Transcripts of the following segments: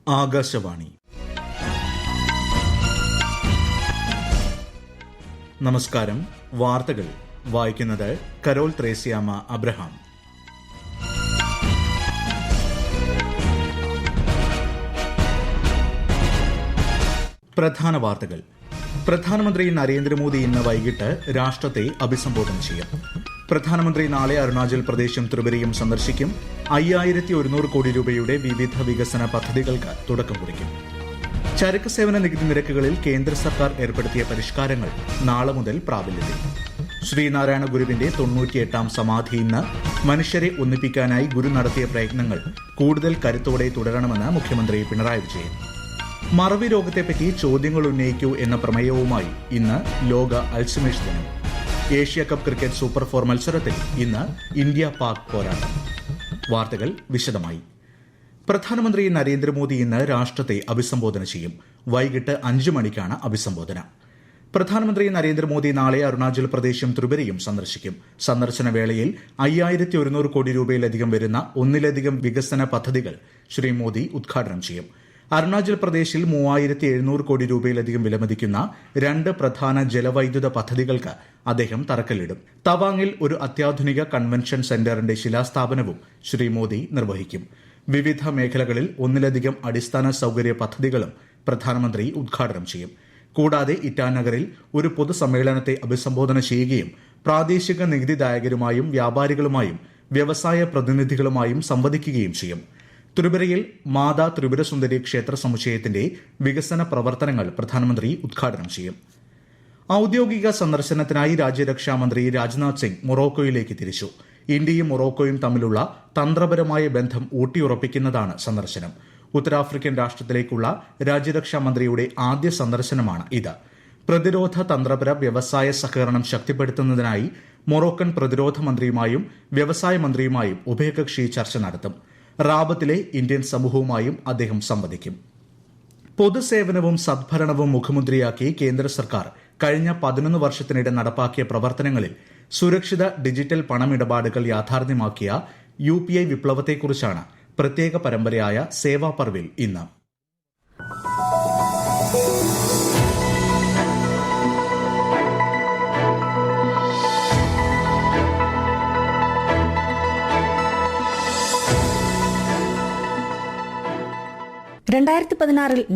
ആകാശവാണി. നമസ്കാരം. വാർത്തകൾ വായിക്കുന്നത് കരോൾ ത്രേസ്യാമ അബ്രഹാം. പ്രധാന വാർത്തകൾ. പ്രധാനമന്ത്രി നരേന്ദ്രമോദി ഇന്ന് വൈകിട്ട് രാഷ്ട്രത്തെ അഭിസംബോധന ചെയ്യും. പ്രധാനമന്ത്രി നാളെ അരുണാചൽ പ്രദേശും ത്രിപുരയും സന്ദർശിക്കും. 5100 കോടി രൂപയുടെ വിവിധ വികസന പദ്ധതികൾക്ക് തുടക്കം കുറിക്കും. ചരക്ക് സേവന നികുതി നിരക്കുകളിൽ കേന്ദ്ര സർക്കാർ ഏർപ്പെടുത്തിയ പരിഷ്കാരങ്ങൾ നാളെ മുതൽ പ്രാബല്യത്തിൽ. ശ്രീനാരായണ ഗുരുവിന്റെ 98ാം സമാധി ഇന്ന്. മനുഷ്യരെ ഒന്നിപ്പിക്കാനായി ഗുരു നടത്തിയ പ്രയത്നങ്ങൾ കൂടുതൽ കരുത്തോടെ തുടരണമെന്ന് മുഖ്യമന്ത്രി പിണറായി വിജയൻ. മറവി രോഗത്തെപ്പറ്റി ചോദ്യങ്ങൾ ഉന്നയിക്കൂ എന്ന പ്രമേയവുമായി ഇന്ന് ലോക അൽഷിമേഴ്സ് ദിനം. ഏഷ്യ കപ്പ് ക്രിക്കറ്റ് സൂപ്പർ 4 മത്സരത്തിൽ ഇന്ന് ഇന്ത്യ പാക് പോരാട്ടം. വാർത്തകൾ വിശദമായി. പ്രധാനമന്ത്രി നരേന്ദ്രമോദി ഇന്ന് രാഷ്ട്രത്തെ അഭിസംബോധന ചെയ്യും. വൈകിട്ട് 5 മണിക്കാണ് അഭിസംബോധന. പ്രധാനമന്ത്രി നരേന്ദ്രമോദി നാളെ അരുണാചൽ പ്രദേശും ത്രിപുരയും സന്ദർശിക്കും. സന്ദർശന വേളയിൽ 5100 കോടി രൂപയിലധികം വരുന്ന ഒന്നിലധികം വികസന പദ്ധതികൾ ശ്രീ മോദി ഉദ്ഘാടനം ചെയ്യും. അരുണാചൽ പ്രദേശിൽ 3700 കോടി രൂപയിലധികം വിലമതിക്കുന്ന 2 പ്രധാന ജലവൈദ്യുത പദ്ധതികൾക്ക് അദ്ദേഹം തറക്കല്ലിടും. തവാങ്ങിൽ ഒരു അത്യാധുനിക കൺവെൻഷൻ സെന്ററിന്റെ ശിലാസ്ഥാപനവും ശ്രീ മോദി നിർവഹിക്കും. വിവിധ മേഖലകളിൽ ഒന്നിലധികം അടിസ്ഥാന സൌകര്യ പദ്ധതികളും പ്രധാനമന്ത്രി ഉദ്ഘാടനം ചെയ്യും. കൂടാതെ ഇറ്റാനഗറിൽ ഒരു പൊതുസമ്മേളനത്തെ അഭിസംബോധന ചെയ്യുകയും പ്രാദേശിക നികുതിദായകരുമായും വ്യാപാരികളുമായും വ്യവസായ പ്രതിനിധികളുമായും സംവദിക്കുകയും ചെയ്യും. ത്രിപുരയിൽ മാതാ ത്രിപുര സുന്ദരി ക്ഷേത്ര സമുച്ചയത്തിന്റെ വികസന പ്രവർത്തനങ്ങൾ പ്രധാനമന്ത്രി ഉദ്ഘാടനം ചെയ്യും. ഔദ്യോഗിക സന്ദർശനത്തിനായി രാജ്യരക്ഷാമന്ത്രി രാജ്നാഥ് സിംഗ് മൊറോക്കോയിലേക്ക് തിരിച്ചു. ഇന്ത്യയും മൊറോക്കോയും തമ്മിലുള്ള തന്ത്രപരമായ ബന്ധം ഊട്ടിയുറപ്പിക്കുന്നതാണ് സന്ദർശനം. ഉത്തരാഫ്രിക്കൻ രാഷ്ട്രത്തിലേക്കുള്ള രാജ്യരക്ഷാമന്ത്രിയുടെ ആദ്യ സന്ദർശനമാണ് ഇത്. പ്രതിരോധ തന്ത്രപര വ്യവസായ സഹകരണം ശക്തിപ്പെടുത്തുന്നതിനായി മൊറോക്കൻ പ്രതിരോധ മന്ത്രിയുമായും വ്യവസായ മന്ത്രിയുമായും ഉഭയകക്ഷി ചർച്ച നടത്തും. റാബത്തിലെ ഇന്ത്യൻ സമൂഹവുമായും അദ്ദേഹം സംവദിക്കും. പൊതുസേവനവും സദ്ഭരണവും മുഖമുദ്രയാക്കി കേന്ദ്ര സർക്കാർ കഴിഞ്ഞ 11 വർഷത്തിനിടെ നടപ്പാക്കിയ പ്രവർത്തനങ്ങളിൽ സുരക്ഷിത ഡിജിറ്റൽ പണമിടപാടുകൾ യാഥാർത്ഥ്യമാക്കിയ UPI വിപ്ലവത്തെക്കുറിച്ചാണ് പ്രത്യേക പരമ്പരയായ സേവാ പർവിൽ ഇന്ന്.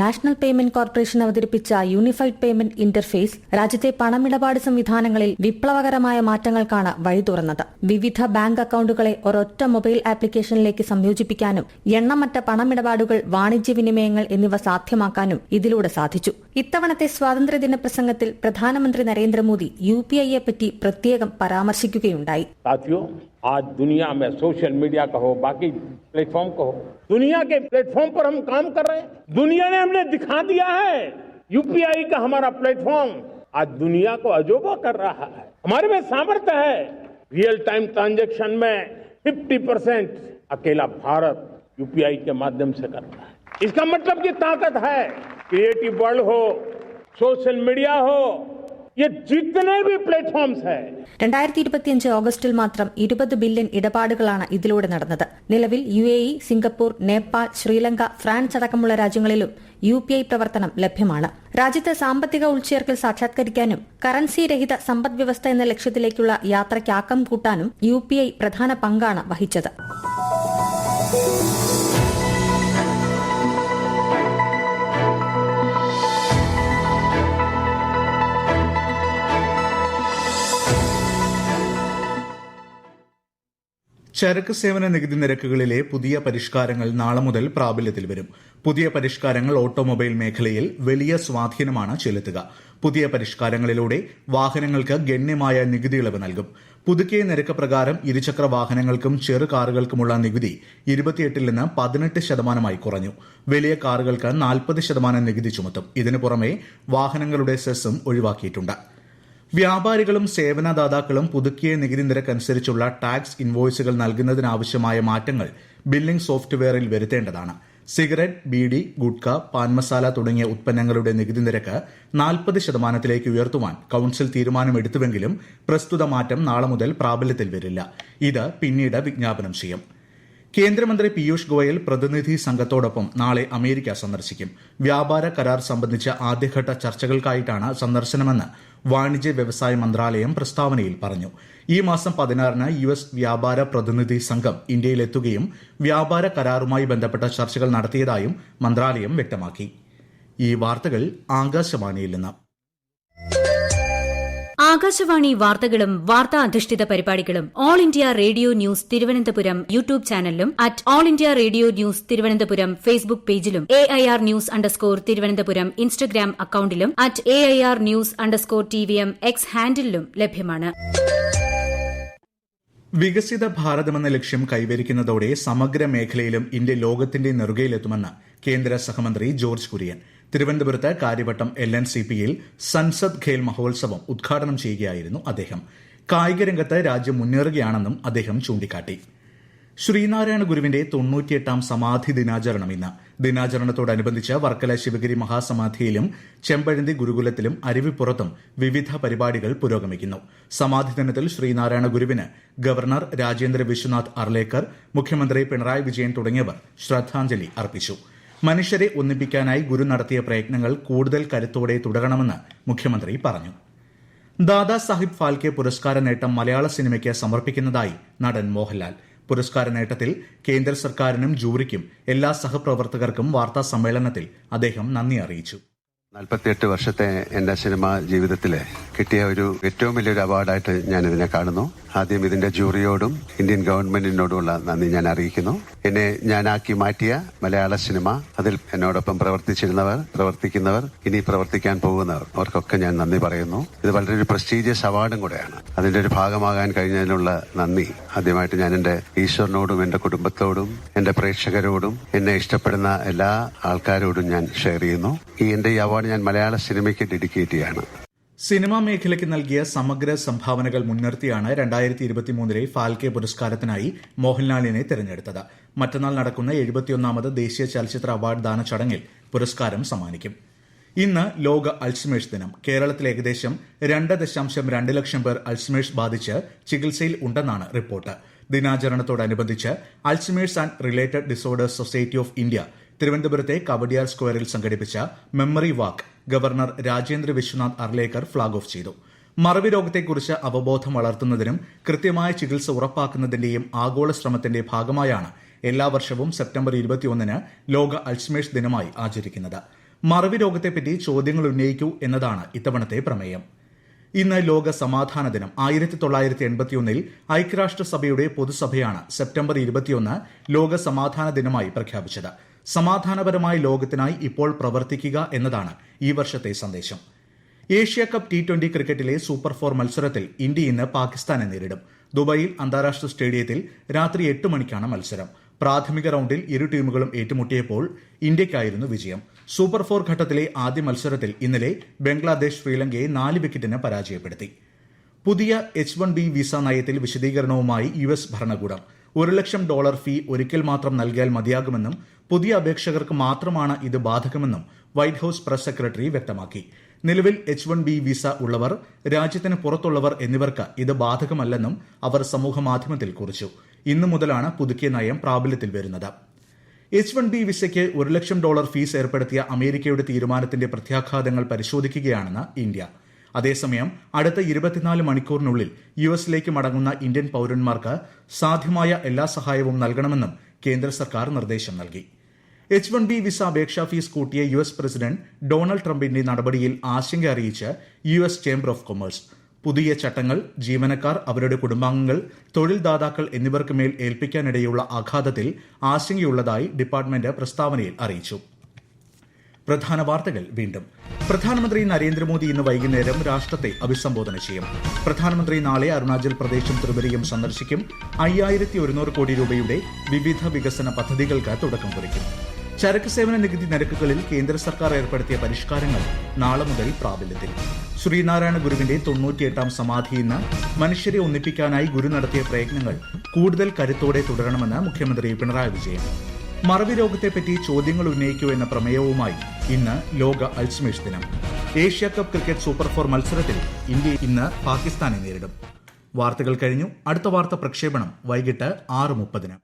നാഷണൽ പേയ്മെന്റ് കോർപ്പറേഷൻ അവതരിപ്പിച്ച യൂണിഫൈഡ് പേയ്മെന്റ് ഇന്റർഫേസ് രാജ്യത്തെ പണമിടപാട് സംവിധാനങ്ങളിൽ വിപ്ലവകരമായ മാറ്റങ്ങൾക്കാണ് വഴി തുറന്നത്. വിവിധ ബാങ്ക് അക്കൌണ്ടുകളെ ഒരൊറ്റ മൊബൈൽ ആപ്ലിക്കേഷനിലേക്ക് സംയോജിപ്പിക്കാനും എണ്ണമറ്റ പണമിടപാടുകൾ, വാണിജ്യവിനിമയങ്ങൾ എന്നിവ സാധ്യമാക്കാനും ഇതിലൂടെ സാധിച്ചു. ഇത്തവണത്തെ സ്വാതന്ത്ര്യദിന പ്രസംഗത്തിൽ പ്രധാനമന്ത്രി നരേന്ദ്രമോദി UPIയെ പറ്റി പ്രത്യേകം പരാമർശിക്കുകയുണ്ടായി. आज दुनिया में सोशल मीडिया कहो, बाकी प्लेटफॉर्म कहो, दुनिया के प्लेटफॉर्म पर हम काम कर रहे हैं. दुनिया ने हमने दिखा दिया है. UPI का हमारा प्लेटफॉर्म आज दुनिया को अजोबा कर रहा है. हमारे में सामर्थ्य है. रियल टाइम ट्रांजैक्शन में 50% अकेला भारत UPI के माध्यम से करता है. इसका मतलब की ताकत है. क्रिएटिव वर्ल्ड हो, सोशल मीडिया हो, ये जितने भी प्लेटफॉर्म्स है. 2025 ഓഗസ്റ്റിൽ മാത്രം 20 ബില്യൺ ഇടപാടുകളാണ് ഇതിലൂടെ നടന്നത്. നിലവിൽ UAE, Singapore, Nepal, Sri Lanka, France അടക്കമുള്ള രാജ്യങ്ങളിലും UPI പ്രവർത്തനം ലഭ്യമാണ്. രാജ്യത്ത് സാമ്പത്തിക ഉൾച്ചേർക്കൽ സാക്ഷാത്കരിക്കാനും കറൻസി രഹിത സമ്പദ് വ്യവസ്ഥ എന്ന ലക്ഷ്യത്തിലേക്കുള്ള യാത്രയ്ക്ക് ആക്കം കൂട്ടാനും UPI പ്രധാന പങ്കാണ് വഹിച്ചത്. ചരക്ക് സേവന നികുതി നിരക്കുകളിലെ പുതിയ പരിഷ്കാരങ്ങൾ നാളെ മുതൽ പ്രാബല്യത്തിൽ വരും. പുതിയ പരിഷ്കാരങ്ങൾ ഓട്ടോമൊബൈൽ മേഖലയിൽ വലിയ സ്വാധീനമാണ് ചെലുത്തുക. പുതിയ പരിഷ്കാരങ്ങളിലൂടെ വാഹനങ്ങൾക്ക് ഗണ്യമായ നികുതി ഇളവ് നൽകും. പുതുക്കിയ നിരക്ക് പ്രകാരം ഇരുചക്ര വാഹനങ്ങൾക്കും ചെറു കാറുകൾക്കുമുള്ള നികുതി 28% നിന്ന് 18% കുറഞ്ഞു. വലിയ കാറുകൾക്ക് 40% നികുതി ചുമത്തും. ഇതിനു പുറമെ വാഹനങ്ങളുടെ സെസ്സും ഒഴിവാക്കിയിട്ടുണ്ട്. വ്യാപാരികളും സേവനദാതാക്കളും പുതുക്കിയ നികുതി നിരക്കനുസരിച്ചുള്ള ടാക്സ് ഇൻവോയ്സുകൾ നൽകുന്നതിനാവശ്യമായ മാറ്റങ്ങൾ ബില്ലിംഗ് സോഫ്റ്റ്വെയറിൽ വരുത്തേണ്ടതാണ്. സിഗരറ്റ്, ബീഡി, ഗുഡ്ക, പാൻ മസാല തുടങ്ങിയ ഉത്പന്നങ്ങളുടെ നികുതി നിരക്ക് 40% ഉയർത്തുവാൻ കൌൺസിൽ തീരുമാനമെടുത്തുവെങ്കിലും പ്രസ്തുത മാറ്റം നാളെ മുതൽ പ്രാബല്യത്തിൽ വരില്ല. ഇത് പിന്നീട് വിജ്ഞാപനം ചെയ്യും. കേന്ദ്രമന്ത്രി പീയൂഷ് ഗോയൽ പ്രതിനിധി സംഘത്തോടൊപ്പം നാളെ അമേരിക്ക സന്ദർശിക്കും. വ്യാപാര കരാർ സംബന്ധിച്ച ആദ്യഘട്ട ചർച്ചകൾക്കായിട്ടാണ് സന്ദർശനമെന്ന് വാണിജ്യ വ്യവസായ മന്ത്രാലയം പ്രസ്താവനയിൽ പറഞ്ഞു. ഈ മാസം 16-ന് US വ്യാപാര പ്രതിനിധി സംഘം ഇന്ത്യയിലെത്തുകയും വ്യാപാര കരാറുമായി ബന്ധപ്പെട്ട ചർച്ചകൾ നടത്തിയതായും മന്ത്രാലയം വ്യക്തമാക്കി. ഈ വാർത്തകൾ ആകാശവാണിയിൽ നിന്ന്. ആകാശവാണി വാർത്തകളും വാർത്താ അധിഷ്ഠിത പരിപാടികളും all India radio news Thiruvananthapuram YouTube ചാനലിലും all India radio news Thiruvananthapuram Facebook പേജിലും AIR ന്യൂസ് _തിരുവനന്തപുരം ഇൻസ്റ്റഗ്രാം അക്കൌണ്ടിലും AIR ന്യൂസ് _TVM X ഹാൻഡിലും ലഭ്യമാണ്. വികസിത ഭാരതമെന്ന ലക്ഷ്യം കൈവരിക്കുന്നതോടെ സമഗ്ര മേഖലയിലും ഇന്ത്യ ലോകത്തിന്റെ നെറുകയിലെത്തുമെന്ന് കേന്ദ്ര സഹമന്ത്രി ജോർജ് കുര്യൻ. തിരുവനന്തപുരത്ത് കാര്യവട്ടം LNCPയിൽ സൻസദ് ഖേൽ മഹോത്സവം ഉദ്ഘാടനം ചെയ്യുകയായിരുന്നു അദ്ദേഹം. കായിക രംഗത്ത് രാജ്യം മുന്നേറുകയാണെന്നും അദ്ദേഹം ചൂണ്ടിക്കാട്ടി. ശ്രീനാരായണ ഗുരുവിന്റെ 98ാം സമാധി ദിനാചരണം ഇന്ന്. ദിനാചരണത്തോടനുബന്ധിച്ച് വർക്കല ശിവഗിരി മഹാസമാധിയിലും ചെമ്പഴന്തി ഗുരുകുലത്തിലും അരുവിപ്പുറത്തും വിവിധ പരിപാടികൾ പുരോഗമിക്കുന്നു. സമാധി ദിനത്തിൽ ശ്രീനാരായണ ഗുരുവിന് ഗവർണർ രാജേന്ദ്ര വിശ്വനാഥ് അർലേക്കർ, മുഖ്യമന്ത്രി പിണറായി വിജയൻ തുടങ്ങിയവർ ശ്രദ്ധാഞ്ജലി അർപ്പിച്ചു. മനുഷ്യരെ ഒന്നിപ്പിക്കാനായി ഗുരു നടത്തിയ പ്രയത്നങ്ങൾ കൂടുതൽ കരുത്തോടെ തുടരണമെന്ന് മുഖ്യമന്ത്രി പറഞ്ഞു. ദാദാ സാഹിബ് ഫാൽക്കെ പുരസ്കാര നേട്ടം മലയാള സിനിമയ്ക്ക് സമർപ്പിക്കുന്നതായി നടൻ മോഹൻലാൽ. പുരസ്കാര നേട്ടത്തിൽ കേന്ദ്ര സർക്കാരിനും ജൂറിക്കും എല്ലാ സഹപ്രവർത്തകർക്കും വാർത്താ സമ്മേളനത്തിൽ അദ്ദേഹം നന്ദി അറിയിച്ചു. 48 വർഷത്തെ എന്റെ സിനിമാ ജീവിതത്തിലെ കിട്ടിയ ഏറ്റവും വലിയൊരു അവാർഡായിട്ട് ഞാൻ ഇതിനെ കാണുന്നു. ആദ്യം ഇതിന്റെ ജൂറിയോടും ഇന്ത്യൻ ഗവൺമെന്റിനോടുമുള്ള നന്ദി ഞാൻ അറിയിക്കുന്നു. എന്നെ ഞാനാക്കി മാറ്റിയ മലയാള സിനിമ, അതിൽ എന്നോടൊപ്പം പ്രവർത്തിക്കുന്നവർ, ഇനി പ്രവർത്തിക്കാൻ പോകുന്നവർ, അവർക്കൊക്കെ ഞാൻ നന്ദി പറയുന്നു. ഇത് വളരെ ഒരു പ്രസ്റ്റീജിയസ് അവാർഡും കൂടെയാണ്. അതിന്റെ ഒരു ഭാഗമാകാൻ കഴിഞ്ഞതിനുള്ള നന്ദി ആദ്യമായിട്ട് ഞാൻ എന്റെ ഈശ്വരനോടും എന്റെ കുടുംബത്തോടും എന്റെ പ്രേക്ഷകരോടും എന്നെ ഇഷ്ടപ്പെടുന്ന എല്ലാ ആൾക്കാരോടും ഞാൻ ഷെയർ ചെയ്യുന്നു. എന്റെ ഈ അവാർഡ് ഞാൻ മലയാള സിനിമയ്ക്ക് ഡെഡിക്കേറ്റ് ചെയ്യാണ്. സിനിമാ മേഖലയ്ക്ക് നൽകിയ സമഗ്ര സംഭാവനകൾ മുൻനിർത്തിയാണ് 2023 ഫാൽക്കെ പുരസ്കാരത്തിനായി മോഹൻലാലിനെ തെരഞ്ഞെടുത്തത്. മറ്റന്നാൾ നടക്കുന്ന 71ാമത് ദേശീയ ചലച്ചിത്ര അവാർഡ് ദാന ചടങ്ങിൽ പുരസ്കാരം സമ്മാനിക്കും. ഇന്ന് ലോക അൾഷിമേഴ്സ് ദിനം. കേരളത്തിൽ ഏകദേശം 2.2 ലക്ഷം പേർ അൾഷിമേഴ്സ് ബാധിച്ച് ചികിത്സയിൽ ഉണ്ടെന്നാണ് റിപ്പോർട്ട്. ദിനാചരണത്തോടനുബന്ധിച്ച് Alzheimer's and related disorders society of India തിരുവനന്തപുരത്തെ കവടിയാർ സ്ക്വയറിൽ സംഘടിപ്പിച്ച memory walk governor Rajendra Vishwanath Arlekar flag off ചെയ്തു. മറവി രോഗത്തെക്കുറിച്ച് അവബോധം വളർത്തുന്നതിനും കൃത്യമായ ചികിത്സ ഉറപ്പാക്കുന്നതിന്റെയും ആഗോള ശ്രമത്തിന്റെ ഭാഗമായാണ് എല്ലാ വർഷവും സെപ്റ്റംബർ 21-ന് ലോക അൾഷിമേഴ്സ് ദിനമായി ആചരിക്കുന്നത്. മറവി രോഗത്തെപ്പറ്റി ചോദ്യങ്ങൾ ഉന്നയിക്കൂ എന്നതാണ് ഇത്തവണത്തെ പ്രമേയം. ഇന്ന് ലോക സമാധാന ദിനം. 1981-ൽ ഐക്യരാഷ്ട്രസഭയുടെ പൊതുസഭയാണ് സെപ്റ്റംബർ 21 ലോക സമാധാന ദിനമായി പ്രഖ്യാപിച്ചത്. സമാധാനപരമായ ലോകത്തിനായി ഇപ്പോൾ പ്രവർത്തിക്കുക എന്നതാണ് ഈ വർഷത്തെ സന്ദേശം. ഏഷ്യ കപ്പ് T20 ക്രിക്കറ്റിലെ സൂപ്പർ 4 മത്സരത്തിൽ ഇന്ത്യ ഇന്ന് പാകിസ്ഥാനെ നേരിടും. ദുബായിൽ അന്താരാഷ്ട്ര സ്റ്റേഡിയത്തിൽ രാത്രി 8 മണിക്കാണ് മത്സരം. പ്രാഥമിക റൌണ്ടിൽ ഇരു ടീമുകളും ഏറ്റുമുട്ടിയപ്പോൾ ഇന്ത്യയ്ക്കായിരുന്നു വിജയം. സൂപ്പർ 4 ഘട്ടത്തിലെ ആദ്യ മത്സരത്തിൽ ഇന്നലെ ബംഗ്ലാദേശ് ശ്രീലങ്കയെ 4 വിക്കറ്റിന് പരാജയപ്പെടുത്തി. പുതിയ H-1B വിസ നയത്തിൽ വിശദീകരണവുമായി US ഭരണകൂടം. $1 ലക്ഷം ഫീ ഒരിക്കൽ മാത്രം നൽകിയാൽ മതിയാകുമെന്നും പുതിയ അപേക്ഷകർക്ക് മാത്രമാണ് ഇത് ബാധകമെന്നും വൈറ്റ് ഹൌസ് പ്രസ് സെക്രട്ടറി വ്യക്തമാക്കി. നിലവിൽ H-1B വിസ ഉള്ളവർ, രാജ്യത്തിന് പുറത്തുള്ളവർ എന്നിവർക്ക് ഇത് ബാധകമല്ലെന്നും അവർ സമൂഹമാധ്യമത്തിൽ കുറിച്ചു. ഇന്നു മുതലാണ് പുതുക്കിയ നയം പ്രാബല്യത്തിൽ വരുന്നത്. H-1B വിസയ്ക്ക് $1 ലക്ഷം ഫീസ് ഏർപ്പെടുത്തിയ അമേരിക്കയുടെ തീരുമാനത്തിന്റെ പ്രത്യാഘാതങ്ങൾ പരിശോധിക്കുകയാണെന്ന് ഇന്ത്യ. അതേസമയം അടുത്ത 24 മണിക്കൂറിനുള്ളിൽ യുഎസിലേക്ക് മടങ്ങുന്ന ഇന്ത്യൻ പൌരന്മാർക്ക് സാധ്യമായ എല്ലാ സഹായവും നൽകണമെന്നും കേന്ദ്ര സർക്കാർ നിർദ്ദേശം നൽകി. H-1B വിസ അപേക്ഷാ ഫീസ് കൂട്ടിയ US പ്രസിഡന്റ് ഡൊണാൾഡ് ട്രംപിന്റെ നടപടിയിൽ ആശങ്ക അറിയിച്ച് US ചേംബർ ഓഫ് കൊമേഴ്സ്. പുതിയ ചട്ടങ്ങൾ ജീവനക്കാർ, അവരുടെ കുടുംബാംഗങ്ങൾ, തൊഴിൽദാതാക്കൾ എന്നിവർക്ക് മേൽ ഏൽപ്പിക്കാനിടയുള്ള ആഘാതത്തിൽ ആശങ്കയുള്ളതായി ഡിപ്പാർട്ട്മെന്റ് പ്രസ്താവനയിൽ അറിയിച്ചു. പ്രധാന വാർത്തകൾ വീണ്ടും. പ്രധാനമന്ത്രി നരേന്ദ്രമോദി ഇന്ന് വൈകുന്നേരം രാഷ്ട്രത്തെ അഭിസംബോധന ചെയ്യും. പ്രധാനമന്ത്രി നാളെ അരുണാചൽ പ്രദേശും ത്രിപുരയും സന്ദർശിക്കും. 5100 കോടി രൂപയുടെ വിവിധ വികസന പദ്ധതികൾക്ക് തുടക്കം കുറിക്കും. ചരക്ക് സേവന നികുതി നിരക്കുകളിൽ കേന്ദ്ര സർക്കാർ ഏർപ്പെടുത്തിയ പരിഷ്കാരങ്ങൾ നാളെ മുതൽ പ്രാബല്യത്തിൽ. ശ്രീനാരായണ ഗുരുവിന്റെ 98ാം സമാധി ഇന്ന്. മനുഷ്യരെ ഒന്നിപ്പിക്കാനായി ഗുരു നടത്തിയ പ്രയത്നങ്ങൾ കൂടുതൽ കരുത്തോടെ തുടരണമെന്ന് മുഖ്യമന്ത്രി പിണറായി വിജയൻ. മറവി രോഗത്തെപ്പറ്റി ചോദ്യങ്ങൾ ഉന്നയിക്കൂ എന്ന പ്രമേയവുമായി ഇന്ന് ലോക അൾഷിമേഴ്സ് ദിനം. ഏഷ്യ കപ്പ് ക്രിക്കറ്റ് സൂപ്പർ 4 മത്സരത്തിൽ ഇന്ത്യ ഇന്ന് പാകിസ്ഥാനെ നേരിടും. വാർത്തകൾ കഴിഞ്ഞു. അടുത്ത വാർത്ത പ്രക്ഷേപണം വൈകിട്ട് 6:30.